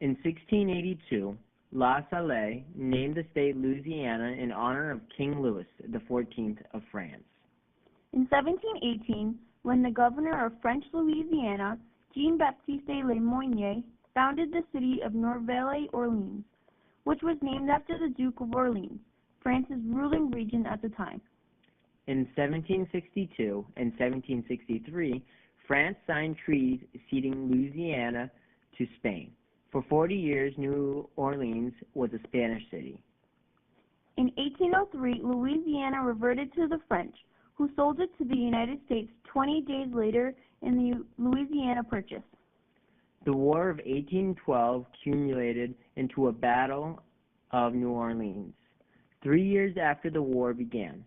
In 1682, La Salle named the state Louisiana in honor of King Louis XIV of France. In 1718, when the governor of French Louisiana, Jean-Baptiste Le Moyne, founded the city of Nouvelle-Orléans, which was named after the Duke of Orleans, France's ruling regent at the time. In 1762 and 1763, France signed treaties ceding Louisiana to Spain. For 40 years, New Orleans was a Spanish city. In 1803, Louisiana reverted to the French, who sold it to the United States 20 days later in the Louisiana Purchase. The War of 1812 culminated into a Battle of New Orleans. 3 years after the war began,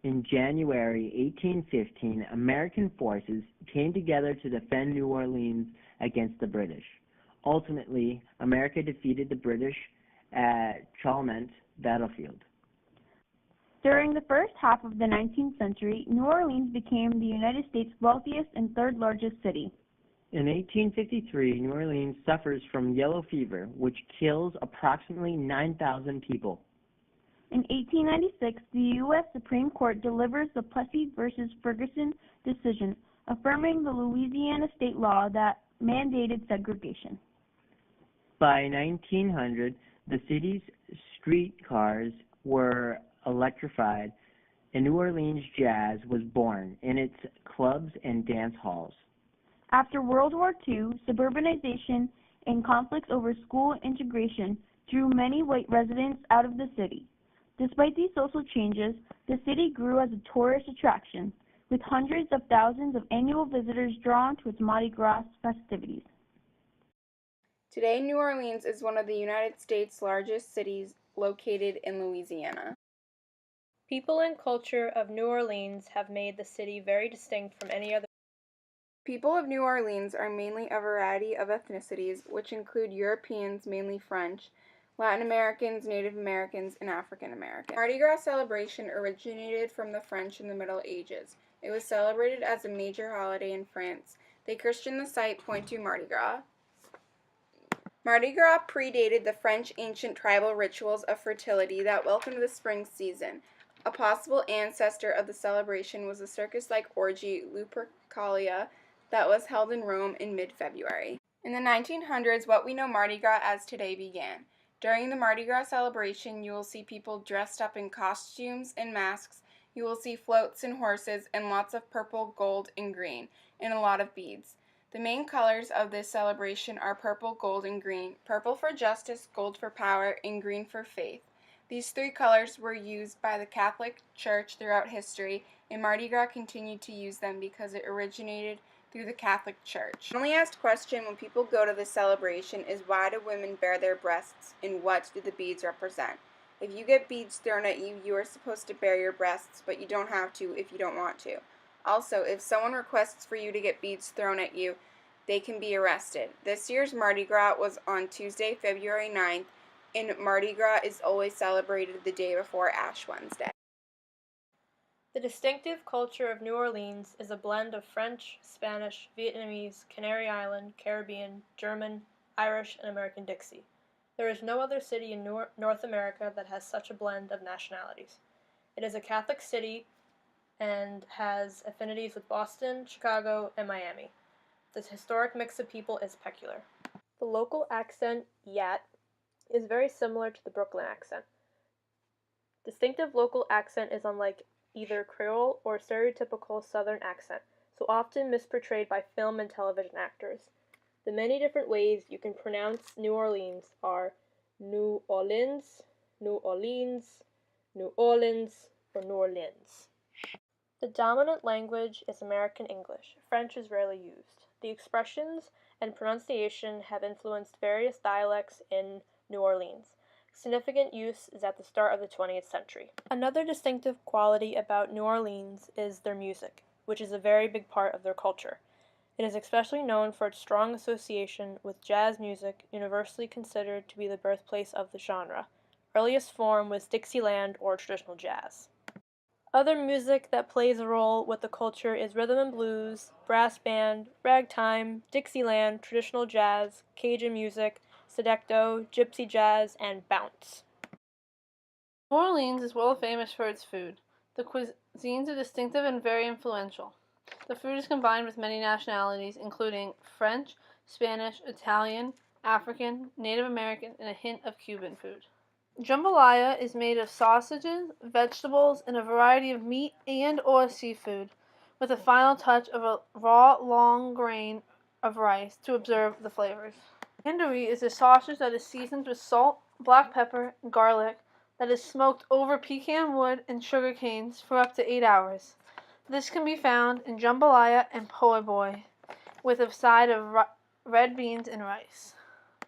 in January 1815, American forces came together to defend New Orleans against the British. Ultimately, America defeated the British at Chalmette battlefield. During the first half of the 19th century, New Orleans became the United States' wealthiest and third largest city. In 1853, New Orleans suffers from yellow fever, which kills approximately 9,000 people. In 1896, the U.S. Supreme Court delivers the Plessy v. Ferguson decision, affirming the Louisiana state law that mandated segregation. By 1900, the city's streetcars were electrified, and New Orleans jazz was born in its clubs and dance halls. After World War II, suburbanization and conflicts over school integration drew many white residents out of the city. Despite these social changes, the city grew as a tourist attraction, with hundreds of thousands of annual visitors drawn to its Mardi Gras festivities. Today, New Orleans is one of the United States' largest cities located in Louisiana. People and culture of New Orleans have made the city very distinct from any other. People of New Orleans are mainly a variety of ethnicities, which include Europeans, mainly French, Latin Americans, Native Americans, and African Americans. Mardi Gras celebration originated from the French in the Middle Ages. It was celebrated as a major holiday in France. They christened the site Pointe du Mardi Gras. Mardi Gras predated the French ancient tribal rituals of fertility that welcomed the spring season. A possible ancestor of the celebration was a circus-like orgy, Lupercalia, that was held in Rome in mid-February. In the 1900s, what we know Mardi Gras as today began. During the Mardi Gras celebration, you will see people dressed up in costumes and masks. You will see floats and horses and lots of purple, gold, and green, and a lot of beads. The main colors of this celebration are purple, gold, and green. Purple for justice, gold for power, and green for faith. These three colors were used by the Catholic Church throughout history, and Mardi Gras continued to use them because it originated through the Catholic Church. The only asked question when people go to this celebration is why do women bare their breasts and what do the beads represent? If you get beads thrown at you, you are supposed to bare your breasts, but you don't have to if you don't want to. Also, if someone requests for you to get beads thrown at you, they can be arrested. This year's Mardi Gras was on Tuesday, February 9th, and Mardi Gras is always celebrated the day before Ash Wednesday. The distinctive culture of New Orleans is a blend of French, Spanish, Vietnamese, Canary Island, Caribbean, German, Irish, and American Dixie. There is no other city in North America that has such a blend of nationalities. It is a Catholic city and has affinities with Boston, Chicago, and Miami. This historic mix of people is peculiar. The local accent, yat, is very similar to the Brooklyn accent. Distinctive local accent is unlike either Creole or stereotypical Southern accent, so often misportrayed by film and television actors. The many different ways you can pronounce New Orleans are New Orleans, New Orleans, New Orleans, or New Orleans. The dominant language is American English. French is rarely used. The expressions and pronunciation have influenced various dialects in New Orleans. Significant use is at the start of the 20th century. Another distinctive quality about New Orleans is their music, which is a very big part of their culture. It is especially known for its strong association with jazz music, universally considered to be the birthplace of the genre. Earliest form was Dixieland or traditional jazz. Other music that plays a role with the culture is rhythm and blues, brass band, ragtime, Dixieland, traditional jazz, Cajun music, Sedecto, gypsy jazz, and bounce. New Orleans is world famous for its food. The cuisines are distinctive and very influential. The food is combined with many nationalities, including French, Spanish, Italian, African, Native American, and a hint of Cuban food. Jambalaya is made of sausages, vegetables, and a variety of meat and/or seafood, with a final touch of a raw, long grain of rice to observe the flavors. Tandoori is a sausage that is seasoned with salt, black pepper, and garlic that is smoked over pecan wood and sugar canes for up to 8 hours. This can be found in jambalaya and po' boy, with a side of red beans and rice.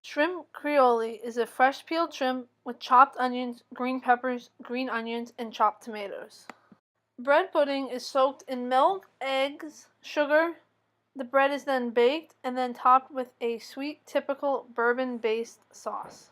Shrimp Creole is a fresh peeled shrimp with chopped onions, green peppers, green onions, and chopped tomatoes. Bread pudding is soaked in milk, eggs, sugar. The bread is then baked and then topped with a sweet, typical bourbon-based sauce.